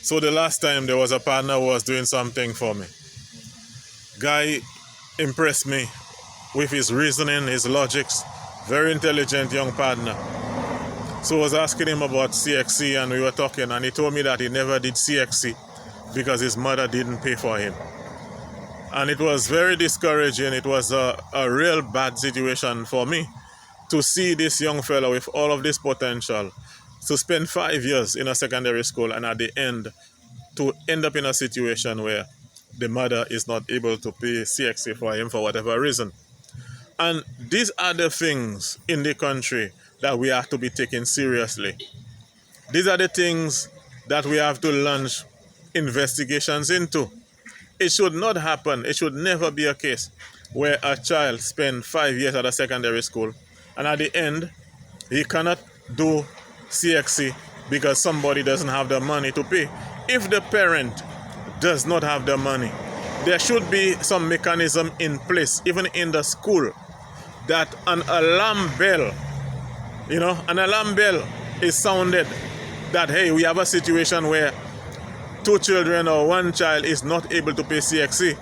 So the last time there was a partner who was doing something for me. Guy impressed me with his reasoning, his logics. Very intelligent young partner. So I was asking him about CXC and we were talking and he told me that he never did CXC because his mother didn't pay for him. And it was very discouraging. It was a real bad situation for me to see this young fellow with all of this potential to spend 5 years in a secondary school and at the end to end up in a situation where the mother is not able to pay CXC for him for whatever reason. And these are the things in the country that we have to be taken seriously. These are the things that we have to launch investigations into. It should not happen. It should never be a case where a child spends 5 years at a secondary school and at the end he cannot do CXC because somebody doesn't have the money to pay. If the parent does not have the money, there should be some mechanism in place, even in the school, that an alarm bell, an alarm bell is sounded that, hey, we have a situation where 2 children or 1 child is not able to pay CXC.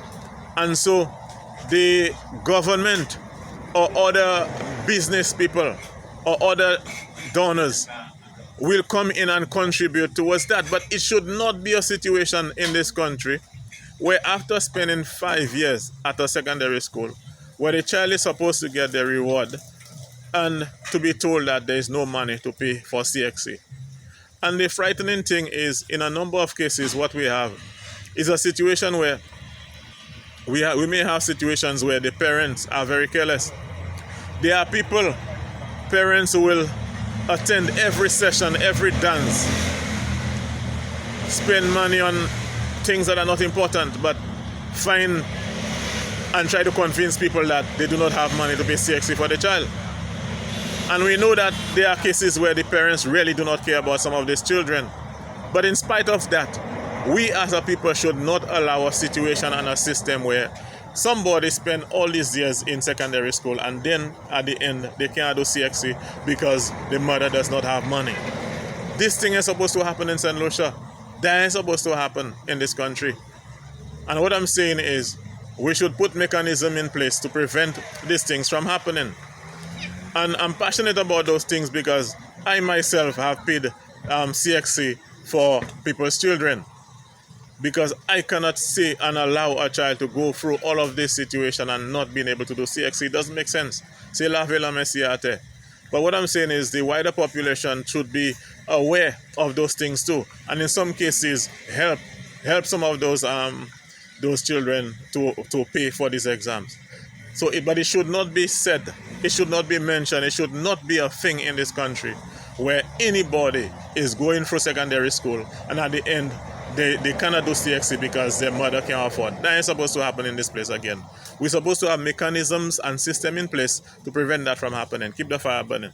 And so the government or other business people or other donors will come in and contribute towards that. But it should not be a situation in this country where after spending 5 years at a secondary school, where the child is supposed to get the reward and to be told that there is no money to pay for CXC. And the frightening thing is, in a number of cases, what we have is a situation where we may have situations where the parents are very careless. There are parents who will attend every session, every dance, spend money on things that are not important, but find and try to convince people that they do not have money to pay CXC for the child. And we know that there are cases where the parents really do not care about some of these children. But in spite of that, we as a people should not allow a situation and a system where somebody spend all these years in secondary school and then at the end they can't do CXC because the mother does not have money. This thing is supposed to happen in St. Lucia. That is supposed to happen in this country. And what I'm saying is we should put mechanism in place to prevent these things from happening. And I'm passionate about those things because I myself have paid CXC for people's children. Because I cannot say and allow a child to go through all of this situation and not being able to do CXC. It doesn't make sense. C'est la vie la messiate. But what I'm saying is the wider population should be aware of those things too. And in some cases, help some of those children to pay for these exams. But it should not be said, it should not be mentioned, it should not be a thing in this country where anybody is going through secondary school and at the end they cannot do CXC because their mother can't afford. That ain't supposed to happen in this place again. We're supposed to have mechanisms and system in place to prevent that from happening. Keep the fire burning.